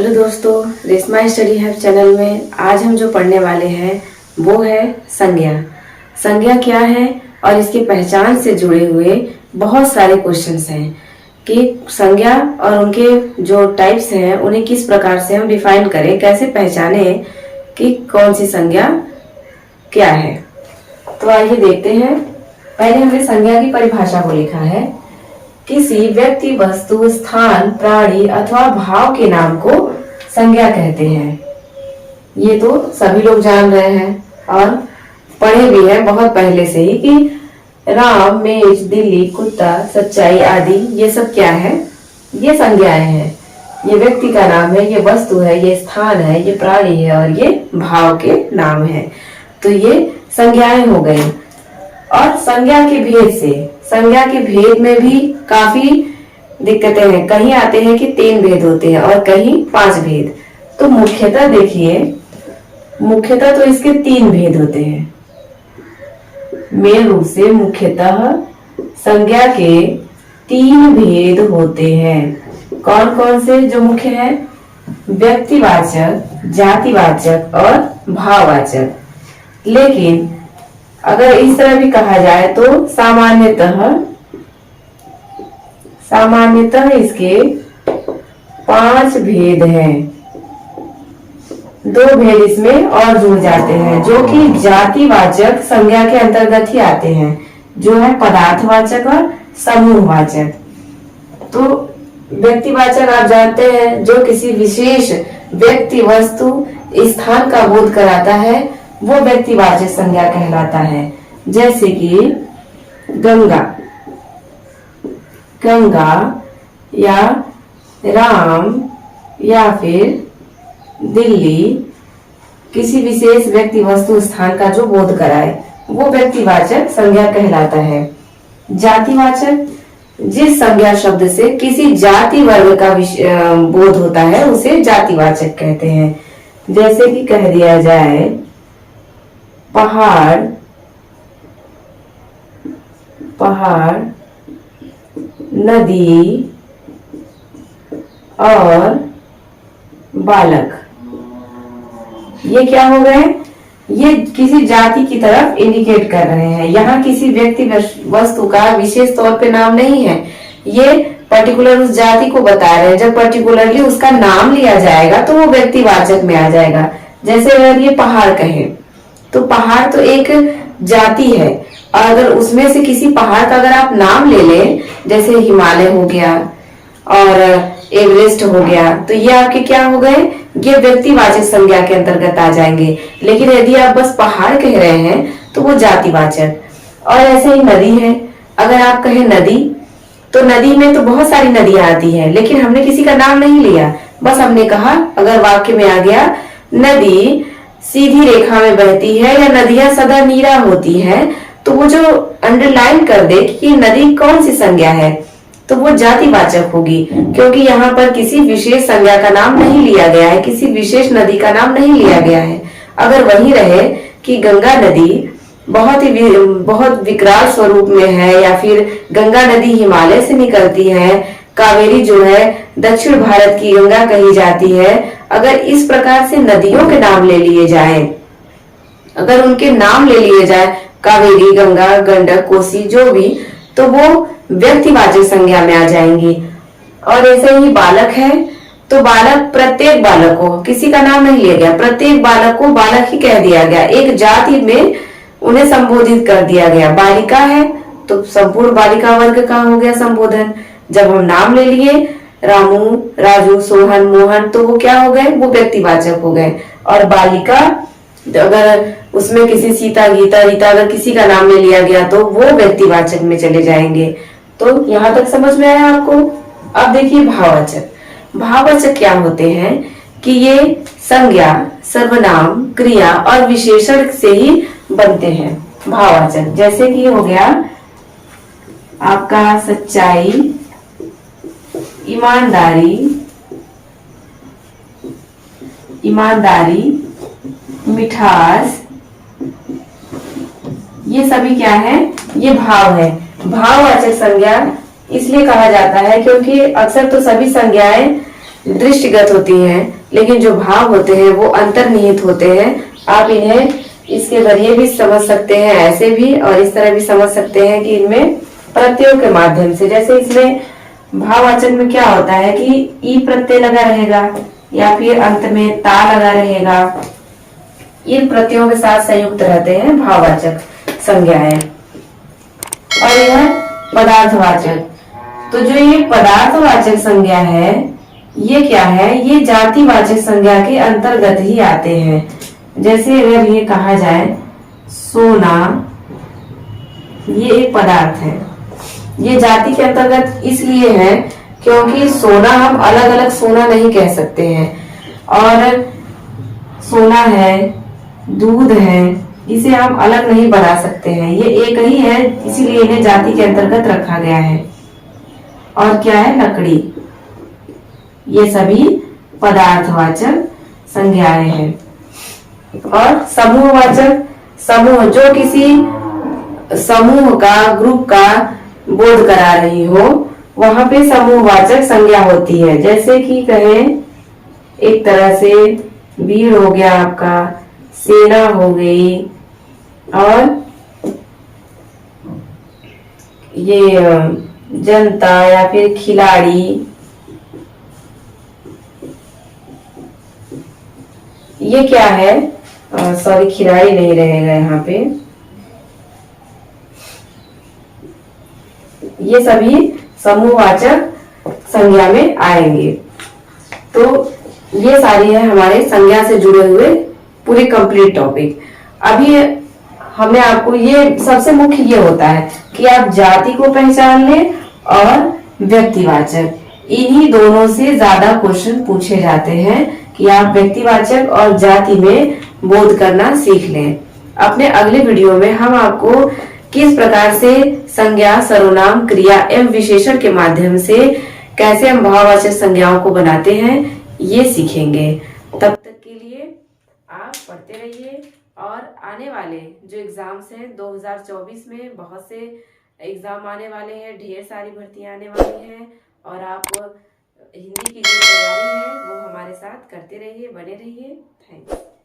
Hello दोस्तों, Reshma study hub channel में आज हम जो पढ़ने वाले हैं वो है संज्ञा। संज्ञा क्या है और इसकी पहचान से जुड़े हुए बहुत सारे क्वेश्चंस हैं कि संज्ञा और उनके जो टाइप्स हैं उन्हें किस प्रकार से हम डिफाइन करें, कैसे पहचाने कि कौन सी संज्ञा क्या है। तो आइए देखते हैं। पहले हमने संज्ञा की परिभाषा को लिखा है। किसी व्यक्ति, वस्तु, स्थान, प्राणी अथवा भाव के नाम को संज्ञा कहते हैं। ये तो सभी लोग जान रहे हैं और पढ़े भी हैं बहुत पहले से ही कि राम, मेज, दिल्ली, कुत्ता, सच्चाई आदि ये सब क्या है? ये संज्ञाएं हैं। ये व्यक्ति का नाम है, ये वस्तु है, ये स्थान है, ये प्राणी है और ये भाव के नाम है। तो ये संज्ञाएं हो गई। और संज्ञा के भेद से, संज्ञा के भेद में भी काफी दिक्कतें हैं। कहीं आते हैं कि 3 भेद होते हैं और कहीं 5 भेद। तो मुख्यतः देखिए, मुख्यतः तो इसके 3 भेद होते हैं। मेन रूप से मुख्यतः संज्ञा के 3 भेद होते हैं। कौन कौन से जो मुख्य है? व्यक्तिवाचक, जातिवाचक और भाववाचक। लेकिन अगर इस तरह भी कहा जाए तो सामान्यतः इसके 5 भेद हैं। 2 भेद इसमें और जुड़ जाते हैं जो कि जातिवाचक संज्ञा के अंतर्गत ही आते हैं, जो है पदार्थवाचक और समूहवाचक। तो व्यक्तिवाचक आप जानते हैं, जो किसी विशेष व्यक्ति, वस्तु, स्थान का बोध कराता है वो व्यक्तिवाचक संज्ञा कहलाता है। जैसे कि गंगा या राम या फिर दिल्ली, किसी विशेष व्यक्ति, वस्तु, स्थान का जो बोध कराए वो व्यक्तिवाचक संज्ञा कहलाता है। जातिवाचक, जिस संज्ञा शब्द से किसी जाति वर्ग का बोध होता है उसे जातिवाचक कहते हैं। जैसे कि कह दिया जाए पहाड़, नदी और बालक। ये क्या हो गए? ये किसी जाति की तरफ इंडिकेट कर रहे हैं। यहाँ किसी व्यक्ति, वस्तु का विशेष तौर पे नाम नहीं है, ये पर्टिकुलर उस जाति को बता रहे हैं। जब पर्टिकुलरली उसका नाम लिया जाएगा तो वो व्यक्तिवाचक में आ जाएगा। जैसे अगर ये पहाड़ कहे तो पहाड़ तो एक जाति है, और अगर उसमें से किसी पहाड़ का अगर आप नाम ले लें, जैसे हिमालय हो गया और एवरेस्ट हो गया, तो ये आपके क्या हो गए? ये व्यक्तिवाचक संज्ञा के अंतर्गत आ जाएंगे। लेकिन यदि आप बस पहाड़ कह रहे हैं तो वो जातिवाचक। और ऐसे ही नदी है। अगर आप कहें नदी, तो नदी में तो बहुत सारी नदियां आती हैं, लेकिन हमने किसी का नाम नहीं लिया, बस हमने कहा, अगर वाक्य में आ गया नदी सीधी रेखा में बहती है या नदियां सदा नीरा होती है, तो वो जो अंडरलाइन कर दे कि ये नदी कौन सी संज्ञा है, तो वो जातिवाचक होगी, क्योंकि यहाँ पर किसी विशेष संज्ञा का नाम नहीं लिया गया है, किसी विशेष नदी का नाम नहीं लिया गया है। अगर वही रहे कि गंगा नदी बहुत विकराल स्वरूप में है, या फिर गंगा नदी हिमालय से निकलती है, कावेरी जो है दक्षिण भारत की गंगा कही जाती है, अगर इस प्रकार से नदियों के नाम ले लिए जाएं, अगर उनके नाम ले लिए जाए, कावेरी, गंगा, गंडक, कोसी, जो भी, तो वो व्यक्तिवाचक संज्ञा में आ जाएंगी। और ऐसे ही बालक है, तो बालक, प्रत्येक बालक को, किसी का नाम नहीं लिया गया, प्रत्येक बालक को बालक ही कह दिया गया, एक जाति में उन्हें संबोधित कर दिया गया। बालिका है तो संपूर्ण बालिका वर्ग का हो गया संबोधन। जब हम नाम ले लिए रामू, राजू, सोहन, मोहन, तो वो क्या हो गए? वो व्यक्तिवाचक हो गए। और बालिका, अगर उसमें किसी सीता, गीता, रीता, अगर किसी का नाम ले लिया गया तो वो व्यक्तिवाचक में चले जाएंगे। तो यहाँ तक समझ में आया आपको? अब देखिए भाववाचक। भाववाचक क्या होते हैं कि ये संज्ञा, सर्वनाम, क्रिया और विशेषण से ही बनते हैं भाववाचक। जैसे कि हो गया आपका सच्चाई, ईमानदारी, मिठास, ये सभी क्या है? ये भाव है। भाववाचक संज्ञा इसलिए कहा जाता है क्योंकि अक्सर तो सभी संज्ञाएं दृष्टिगत होती हैं, लेकिन जो भाव होते हैं वो अंतर्निहित होते हैं। आप इन्हें इसके जरिए भी समझ सकते हैं, ऐसे भी, और इस तरह भी समझ सकते हैं कि इनमें प्रत्ययों के माध्यम से, जैसे इसमें भाववाचक में क्या होता है कि ई प्रत्यय लगा रहेगा या फिर अंत में ता लगा रहेगा। इन प्रत्ययों के साथ संयुक्त रहते हैं भाववाचक संज्ञाएं। और यह पदार्थवाचक, तो जो ये पदार्थवाचक संज्ञा है ये क्या है, ये जातिवाचक संज्ञा के अंतर्गत ही आते हैं। जैसे अगर ये कहा जाए सोना, ये एक पदार्थ है, ये जाति के अंतर्गत इसलिए है क्योंकि सोना हम अलग अलग सोना नहीं कह सकते हैं, और सोना है, दूध है, इसे हम अलग नहीं बना सकते हैं, ये एक ही है, इसीलिए इन्हें जाति के अंतर्गत रखा गया है। और क्या है, लकड़ी, ये सभी पदार्थवाचक संज्ञाएं हैं। और समूहवाचक, समूह, जो किसी समूह का, ग्रुप का बोध करा रही हो, वहां पे समूहवाचक संज्ञा होती है। जैसे कि कहें एक तरह से वीर हो गया आपका, सेना हो गई, और ये जनता या फिर खिलाड़ी, ये क्या है, सॉरी खिलाड़ी नहीं रहेगा यहाँ पे, ये सभी समूहवाचक संज्ञा में आएंगे। तो ये सारी है हमारे संज्ञा से जुड़े हुए पूरे कंप्लीट टॉपिक। अभी हमें आपको ये सबसे मुख्य ये होता है कि आप जाति को पहचान लें और व्यक्तिवाचक, इन्हीं दोनों से ज्यादा क्वेश्चन पूछे जाते हैं कि आप व्यक्तिवाचक और जाति में बोध करना सीख लें। अपने अगले वीडियो में हम आपको किस प्रकार से संज्ञा, सर्वनाम, क्रिया एवं विशेषण के माध्यम से कैसे हम भाववाचक संज्ञाओं को बनाते हैं ये सीखेंगे। तब तक के लिए आप पढ़ते रहिए, और आने वाले जो एग्जाम्स हैं 2024 में बहुत से एग्जाम आने वाले हैं, ढेर सारी भर्तियां आने वाली हैं, और आप हिंदी की जो तैयारी है वो हमारे साथ करते रहिए, बने रहिए। थैंक्स।